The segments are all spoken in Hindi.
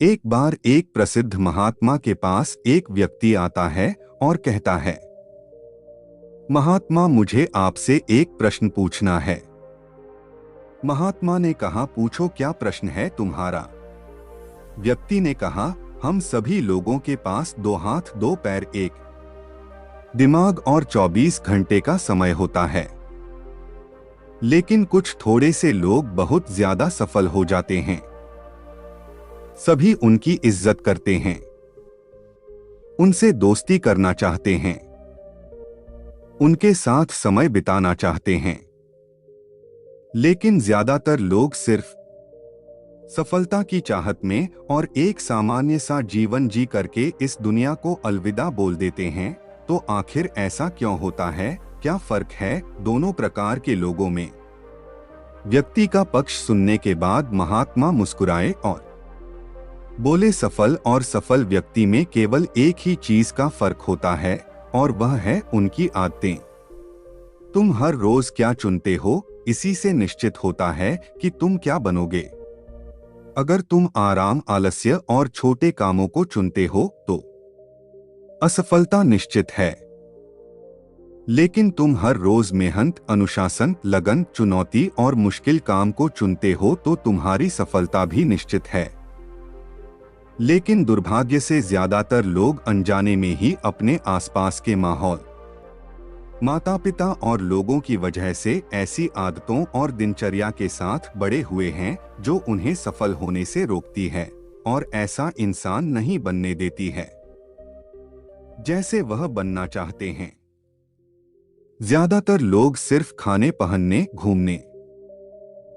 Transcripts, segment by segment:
एक बार एक प्रसिद्ध महात्मा के पास एक व्यक्ति आता है और कहता है, महात्मा, मुझे आपसे एक प्रश्न पूछना है। महात्मा ने कहा, पूछो, क्या प्रश्न है तुम्हारा? व्यक्ति ने कहा, हम सभी लोगों के पास 2 हाथ 2 पैर, एक दिमाग और 24 घंटे का समय होता है, लेकिन कुछ थोड़े से लोग बहुत ज्यादा सफल हो जाते हैं। सभी उनकी इज्जत करते हैं, उनसे दोस्ती करना चाहते हैं, उनके साथ समय बिताना चाहते हैं, लेकिन ज्यादातर लोग सिर्फ सफलता की चाहत में और एक सामान्य सा जीवन जी करके इस दुनिया को अलविदा बोल देते हैं। तो आखिर ऐसा क्यों होता है? क्या फर्क है दोनों प्रकार के लोगों में? व्यक्ति का पक्ष सुनने के बाद महात्मा मुस्कुराए और बोले, सफल और सफल व्यक्ति में केवल एक ही चीज का फर्क होता है और वह है उनकी आदतें। तुम हर रोज क्या चुनते हो, इसी से निश्चित होता है कि तुम क्या बनोगे। अगर तुम आराम, आलस्य और छोटे कामों को चुनते हो तो असफलता निश्चित है, लेकिन तुम हर रोज मेहनत, अनुशासन, लगन, चुनौती और मुश्किल काम को चुनते हो तो तुम्हारी सफलता भी निश्चित है। लेकिन दुर्भाग्य से ज्यादातर लोग अनजाने में ही अपने आसपास के माहौल, माता पिता और लोगों की वजह से ऐसी आदतों और दिनचर्या के साथ बड़े हुए हैं जो उन्हें सफल होने से रोकती है और ऐसा इंसान नहीं बनने देती है जैसे वह बनना चाहते हैं। ज्यादातर लोग सिर्फ खाने, पहनने, घूमने,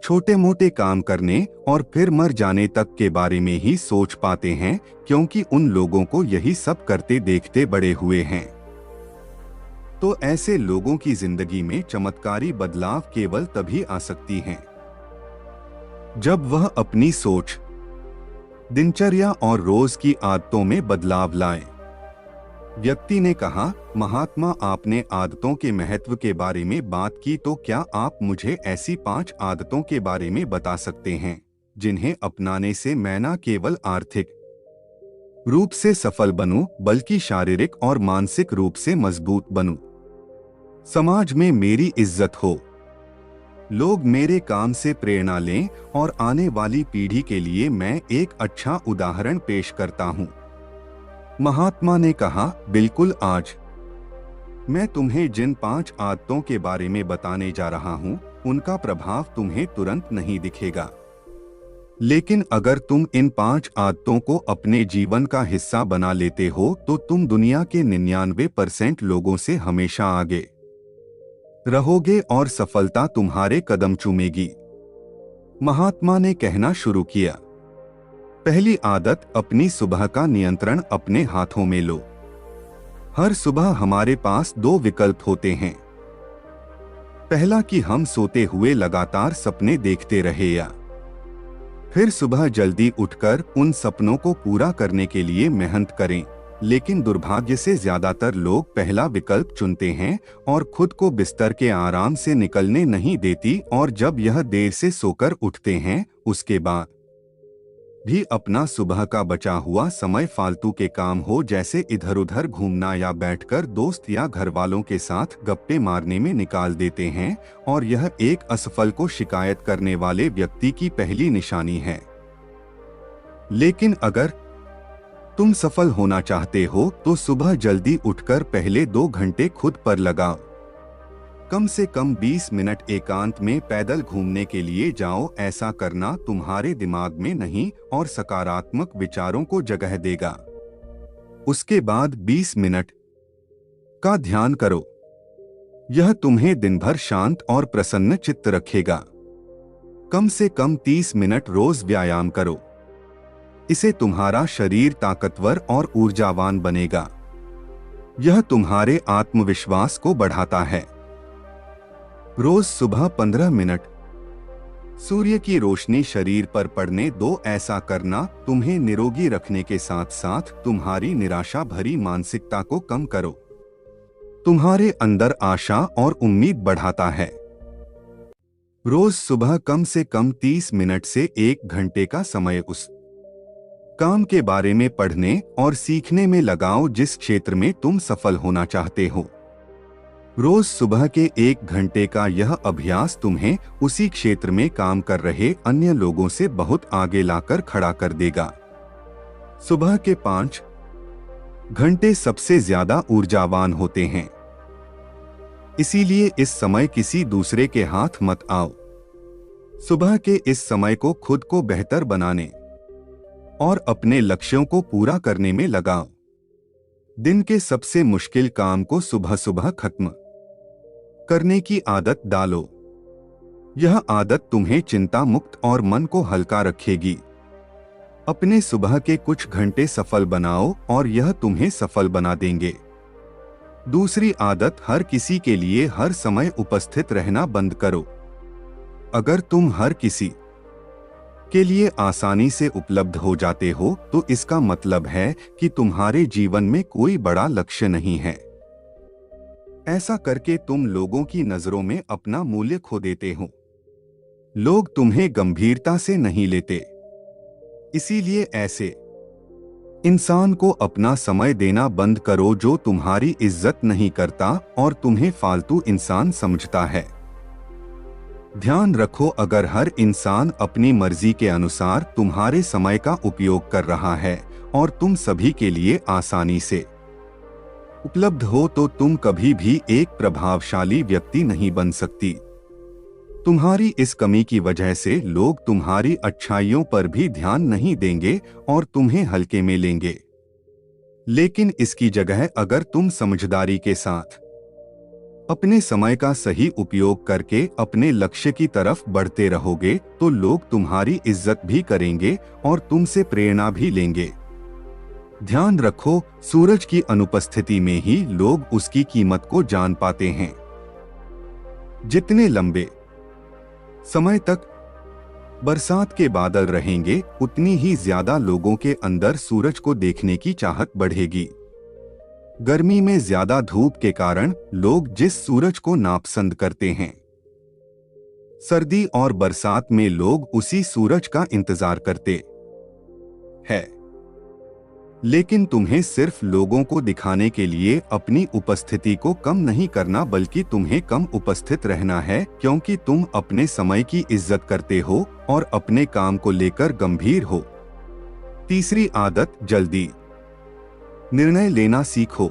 छोटे मोटे काम करने और फिर मर जाने तक के बारे में ही सोच पाते हैं, क्योंकि उन लोगों को यही सब करते देखते बड़े हुए हैं। तो ऐसे लोगों की जिंदगी में चमत्कारी बदलाव केवल तभी आ सकती हैं जब वह अपनी सोच, दिनचर्या और रोज की आदतों में बदलाव लाए। व्यक्ति ने कहा, महात्मा, आपने आदतों के महत्व के बारे में बात की, तो क्या आप मुझे ऐसी 5 आदतों के बारे में बता सकते हैं जिन्हें अपनाने से मैं न केवल आर्थिक रूप से सफल बनूं, बल्कि शारीरिक और मानसिक रूप से मजबूत बनूं, समाज में मेरी इज्जत हो, लोग मेरे काम से प्रेरणा लें और आने वाली पीढ़ी के लिए मैं एक अच्छा उदाहरण पेश करता हूं। महात्मा ने कहा, बिल्कुल, आज मैं तुम्हें जिन 5 आदतों के बारे में बताने जा रहा हूं, उनका प्रभाव तुम्हें तुरंत नहीं दिखेगा, लेकिन अगर तुम इन 5 आदतों को अपने जीवन का हिस्सा बना लेते हो तो तुम दुनिया के 99% लोगों से हमेशा आगे रहोगे और सफलता तुम्हारे कदम चूमेगी। महात्मा ने कहना शुरू किया, पहली आदत, अपनी सुबह का नियंत्रण अपने हाथों में लो। हर सुबह हमारे पास 2 विकल्प होते हैं। पहला कि हम सोते हुए लगातार सपने देखते रहे, या फिर सुबह जल्दी उठकर उन सपनों को पूरा करने के लिए मेहनत करें। लेकिन दुर्भाग्य से ज्यादातर लोग पहला विकल्प चुनते हैं और खुद को बिस्तर के आराम से निकलने नहीं देती, और जब यह देर से सोकर उठते हैं उसके बाद भी अपना सुबह का बचा हुआ समय फालतू के काम हो, जैसे इधर उधर घूमना या बैठकर दोस्त या घर वालों के साथ गप्पे मारने में निकाल देते हैं, और यह एक असफल को शिकायत करने वाले व्यक्ति की पहली निशानी है। लेकिन अगर तुम सफल होना चाहते हो तो सुबह जल्दी उठकर पहले 2 घंटे खुद पर लगाओ। कम से कम 20 मिनट एकांत में पैदल घूमने के लिए जाओ। ऐसा करना तुम्हारे दिमाग में नहीं और सकारात्मक विचारों को जगह देगा। उसके बाद 20 मिनट का ध्यान करो, यह तुम्हें दिन भर शांत और प्रसन्न चित्त रखेगा। कम से कम 30 मिनट रोज व्यायाम करो, इससे तुम्हारा शरीर ताकतवर और ऊर्जावान बनेगा। यह तुम्हारे आत्मविश्वास को बढ़ाता है। रोज सुबह 15 मिनट सूर्य की रोशनी शरीर पर पड़ने दो। ऐसा करना तुम्हें निरोगी रखने के साथ साथ तुम्हारी निराशा भरी मानसिकता को कम करो, तुम्हारे अंदर आशा और उम्मीद बढ़ाता है। रोज सुबह कम से कम 30 मिनट से 1 घंटे का समय उस काम के बारे में पढ़ने और सीखने में लगाओ जिस क्षेत्र में तुम सफल होना चाहते हो। रोज सुबह के 1 घंटे का यह अभ्यास तुम्हें उसी क्षेत्र में काम कर रहे अन्य लोगों से बहुत आगे लाकर खड़ा कर देगा। सुबह के 5 घंटे सबसे ज्यादा ऊर्जावान होते हैं, इसीलिए इस समय किसी दूसरे के हाथ मत आओ। सुबह के इस समय को खुद को बेहतर बनाने और अपने लक्ष्यों को पूरा करने में लगाओ। दिन के सबसे मुश्किल काम को सुबह सुबह खत्म करने की आदत डालो। यह आदत तुम्हें चिंता मुक्त और मन को हल्का रखेगी। अपने सुबह के कुछ घंटे सफल बनाओ और यह तुम्हें सफल बना देंगे। दूसरी आदत, हर किसी के लिए हर समय उपस्थित रहना बंद करो। अगर तुम हर किसी के लिए आसानी से उपलब्ध हो जाते हो तो इसका मतलब है कि तुम्हारे जीवन में कोई बड़ा लक्ष्य नहीं है। ऐसा करके तुम लोगों की नजरों में अपना मूल्य खो देते हो। लोग तुम्हें गंभीरता से नहीं लेते, इसीलिए ऐसे इंसान को अपना समय देना बंद करो जो तुम्हारी इज्जत नहीं करता और तुम्हें फालतू इंसान समझता है। ध्यान रखो, अगर हर इंसान अपनी मर्जी के अनुसार तुम्हारे समय का उपयोग कर रहा है और तुम सभी के लिए आसानी से उपलब्ध हो तो तुम कभी भी एक प्रभावशाली व्यक्ति नहीं बन सकती। तुम्हारी इस कमी की वजह से लोग तुम्हारी अच्छाइयों पर भी ध्यान नहीं देंगे और तुम्हें हल्के में लेंगे। लेकिन इसकी जगह अगर तुम समझदारी के साथ अपने समय का सही उपयोग करके अपने लक्ष्य की तरफ बढ़ते रहोगे तो लोग तुम्हारी इज्जत भी करेंगे और तुमसे प्रेरणा भी लेंगे। ध्यान रखो, सूरज की अनुपस्थिति में ही लोग उसकी कीमत को जान पाते हैं। जितने लंबे समय तक बरसात के बादल रहेंगे उतनी ही ज्यादा लोगों के अंदर सूरज को देखने की चाहत बढ़ेगी। गर्मी में ज्यादा धूप के कारण लोग जिस सूरज को नापसंद करते हैं, सर्दी और बरसात में लोग उसी सूरज का इंतजार करते हैं। लेकिन तुम्हें सिर्फ लोगों को दिखाने के लिए अपनी उपस्थिति को कम नहीं करना बल्कि तुम्हें कम उपस्थित रहना है, क्योंकि तुम अपने समय की इज्जत करते हो और अपने काम को लेकर गंभीर हो। तीसरी आदत, जल्दी निर्णय लेना सीखो।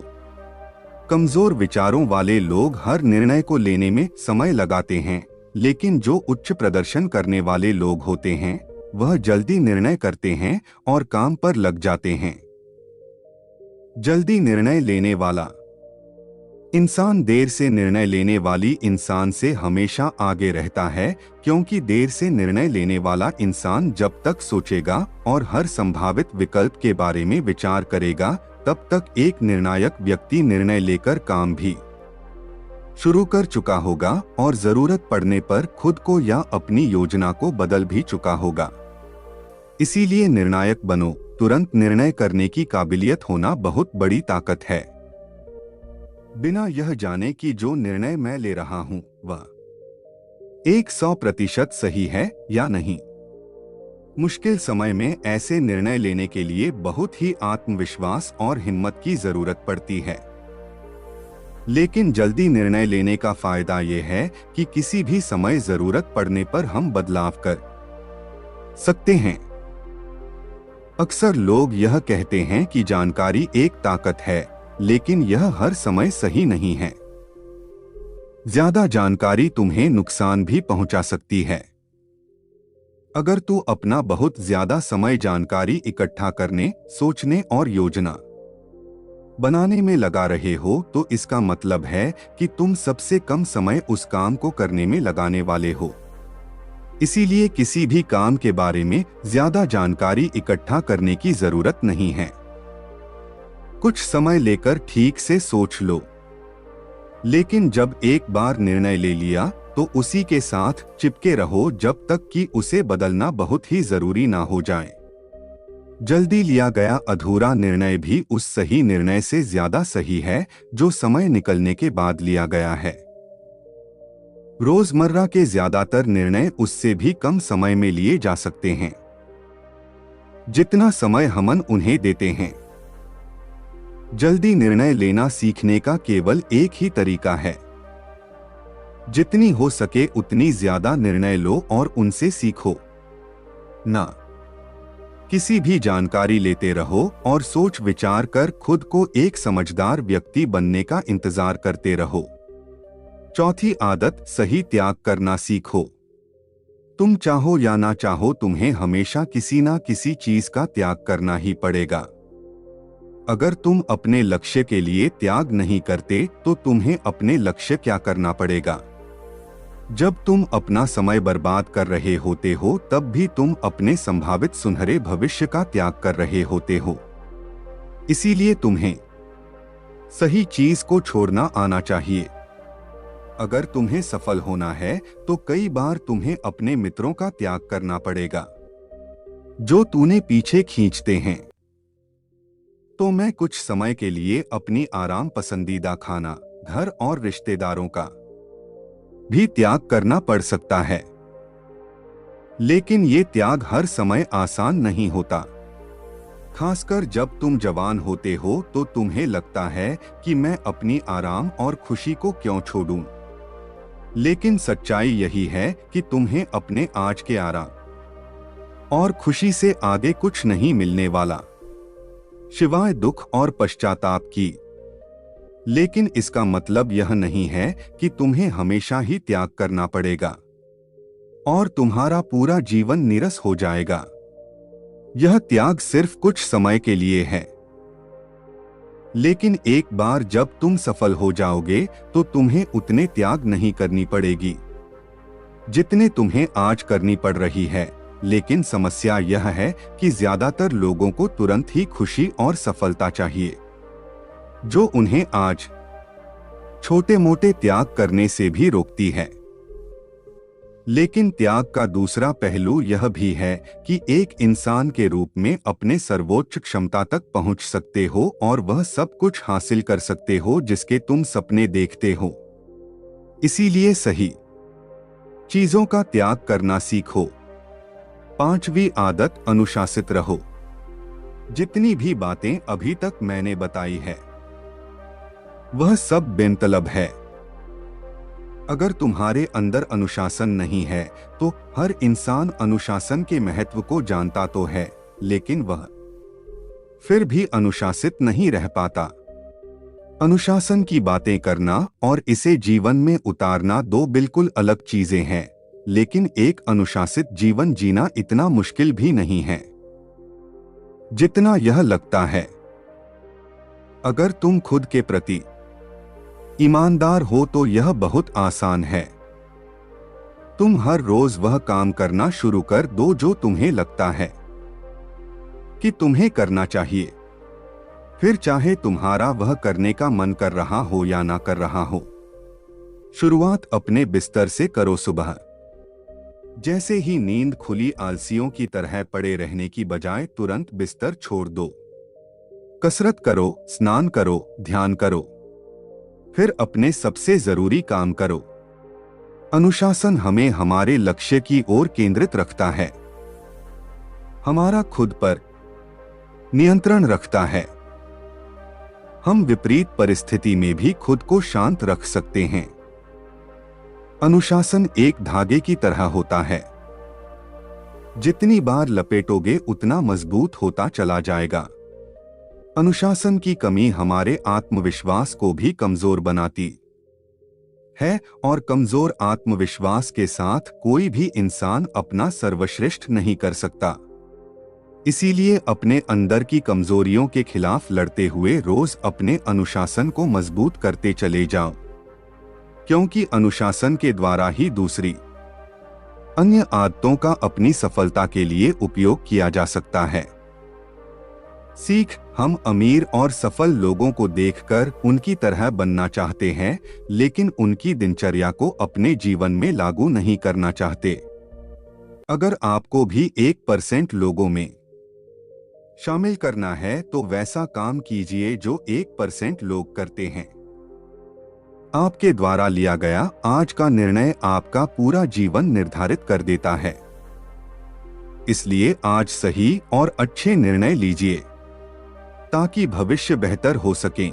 कमजोर विचारों वाले लोग हर निर्णय को लेने में समय लगाते हैं, लेकिन जो उच्च प्रदर्शन करने वाले लोग होते हैं वह जल्दी निर्णय करते हैं और काम पर लग जाते हैं। जल्दी निर्णय लेने वाला इंसान देर से निर्णय लेने वाली इंसान से हमेशा आगे रहता है, क्योंकि देर से निर्णय लेने वाला इंसान जब तक सोचेगा और हर संभावित विकल्प के बारे में विचार करेगा तब तक एक निर्णायक व्यक्ति निर्णय लेकर काम भी शुरू कर चुका होगा और जरूरत पड़ने पर खुद को या अपनी योजना को बदल भी चुका होगा। इसीलिए निर्णायक बनो। तुरंत निर्णय करने की काबिलियत होना बहुत बड़ी ताकत है। बिना यह जाने कि जो निर्णय मैं ले रहा हूं वह 100% सही है या नहीं। मुश्किल समय में ऐसे निर्णय लेने के लिए बहुत ही आत्मविश्वास और हिम्मत की जरूरत पड़ती है। लेकिन जल्दी निर्णय लेने का फायदा यह है कि किसी भी समय जरूरत पड़ने पर हम बदलाव कर सकते हैं। अक्सर लोग यह कहते हैं कि जानकारी एक ताकत है, लेकिन यह हर समय सही नहीं है। ज्यादा जानकारी तुम्हें नुकसान भी पहुंचा सकती है। अगर तू अपना बहुत ज्यादा समय जानकारी इकट्ठा करने, सोचने और योजना बनाने में लगा रहे हो तो इसका मतलब है कि तुम सबसे कम समय उस काम को करने में लगाने वाले हो। इसीलिए किसी भी काम के बारे में ज्यादा जानकारी इकट्ठा करने की जरूरत नहीं है। कुछ समय लेकर ठीक से सोच लो, लेकिन जब एक बार निर्णय ले लिया तो उसी के साथ चिपके रहो जब तक कि उसे बदलना बहुत ही जरूरी ना हो जाए। जल्दी लिया गया अधूरा निर्णय भी उस सही निर्णय से ज्यादा सही है जो समय निकलने के बाद लिया गया है। रोजमर्रा के ज्यादातर निर्णय उससे भी कम समय में लिए जा सकते हैं। जितना समय हम उन्हें देते हैं। जल्दी निर्णय लेना सीखने का केवल एक ही तरीका है। जितनी हो सके उतनी ज्यादा निर्णय लो और उनसे सीखो। ना किसी भी जानकारी लेते रहो और सोच विचार कर खुद को एक समझदार व्यक्ति बनने का इंतजार करते रहो। चौथी आदत, सही त्याग करना सीखो। तुम चाहो या ना चाहो, तुम्हें हमेशा किसी ना किसी चीज का त्याग करना ही पड़ेगा। अगर तुम अपने लक्ष्य के लिए त्याग नहीं करते तो तुम्हें अपने लक्ष्य क्या करना पड़ेगा। जब तुम अपना समय बर्बाद कर रहे होते हो तब भी तुम अपने संभावित सुनहरे भविष्य का त्याग कर रहे होते हो। इसीलिए तुम्हें सही चीज को छोड़ना आना चाहिए। अगर तुम्हें सफल होना है तो कई बार तुम्हें अपने मित्रों का त्याग करना पड़ेगा जो तूने पीछे खींचते हैं। तो मैं कुछ समय के लिए अपनी आराम, पसंदीदा खाना, घर और रिश्तेदारों का भी त्याग करना पड़ सकता है। लेकिन ये त्याग हर समय आसान नहीं होता। खासकर जब तुम जवान होते हो तो तुम्हें लगता है कि मैं अपनी आराम और खुशी को क्यों छोड़ूं। लेकिन सच्चाई यही है कि तुम्हें अपने आज के आराम और खुशी से आगे कुछ नहीं मिलने वाला, सिवाय दुख और पश्चाताप की। लेकिन इसका मतलब यह नहीं है कि तुम्हें हमेशा ही त्याग करना पड़ेगा और तुम्हारा पूरा जीवन नीरस हो जाएगा। यह त्याग सिर्फ कुछ समय के लिए है। लेकिन एक बार जब तुम सफल हो जाओगे तो तुम्हें उतने त्याग नहीं करनी पड़ेगी जितने तुम्हें आज करनी पड़ रही है। लेकिन समस्या यह है कि ज्यादातर लोगों को तुरंत ही खुशी और सफलता चाहिए, जो उन्हें आज छोटे मोटे त्याग करने से भी रोकती है। लेकिन त्याग का दूसरा पहलू यह भी है कि एक इंसान के रूप में अपने सर्वोच्च क्षमता तक पहुंच सकते हो और वह सब कुछ हासिल कर सकते हो जिसके तुम सपने देखते हो। इसीलिए सही चीजों का त्याग करना सीखो। पांचवी आदत, अनुशासित रहो। जितनी भी बातें अभी तक मैंने बताई है वह सब बेमतलब है। अगर तुम्हारे अंदर अनुशासन नहीं है तो हर इंसान अनुशासन के महत्व को जानता तो है, लेकिन वह फिर भी अनुशासित नहीं रह पाता। अनुशासन की बातें करना और इसे जीवन में उतारना दो बिल्कुल अलग चीजें हैं। लेकिन एक अनुशासित जीवन जीना इतना मुश्किल भी नहीं है जितना यह लगता है। अगर तुम खुद के प्रति ईमानदार हो तो यह बहुत आसान है। तुम हर रोज वह काम करना शुरू कर दो जो तुम्हें लगता है कि तुम्हें करना चाहिए, फिर चाहे तुम्हारा वह करने का मन कर रहा हो या ना कर रहा हो। शुरुआत अपने बिस्तर से करो। सुबह जैसे ही नींद खुली, आलसियों की तरह पड़े रहने की बजाय तुरंत बिस्तर छोड़ दो। कसरत करो, स्नान करो, ध्यान करो, फिर अपने सबसे जरूरी काम करो। अनुशासन हमें हमारे लक्ष्य की ओर केंद्रित रखता है, हमारा खुद पर नियंत्रण रखता है। हम विपरीत परिस्थिति में भी खुद को शांत रख सकते हैं। अनुशासन एक धागे की तरह होता है, जितनी बार लपेटोगे उतना मजबूत होता चला जाएगा। अनुशासन की कमी हमारे आत्मविश्वास को भी कमजोर बनाती है और कमजोर आत्मविश्वास के साथ कोई भी इंसान अपना सर्वश्रेष्ठ नहीं कर सकता। इसीलिए अपने अंदर की कमजोरियों के खिलाफ लड़ते हुए रोज अपने अनुशासन को मजबूत करते चले जाओ, क्योंकि अनुशासन के द्वारा ही दूसरी अन्य आदतों का अपनी सफलता के लिए उपयोग किया जा सकता है। सीख, हम अमीर और सफल लोगों को देखकर उनकी तरह बनना चाहते हैं, लेकिन उनकी दिनचर्या को अपने जीवन में लागू नहीं करना चाहते। अगर आपको भी 1% लोगों में शामिल करना है तो वैसा काम कीजिए जो 1% लोग करते हैं। आपके द्वारा लिया गया आज का निर्णय आपका पूरा जीवन निर्धारित कर देता है। इसलिए आज सही और अच्छे निर्णय लीजिए ताकि भविष्य बेहतर हो सके।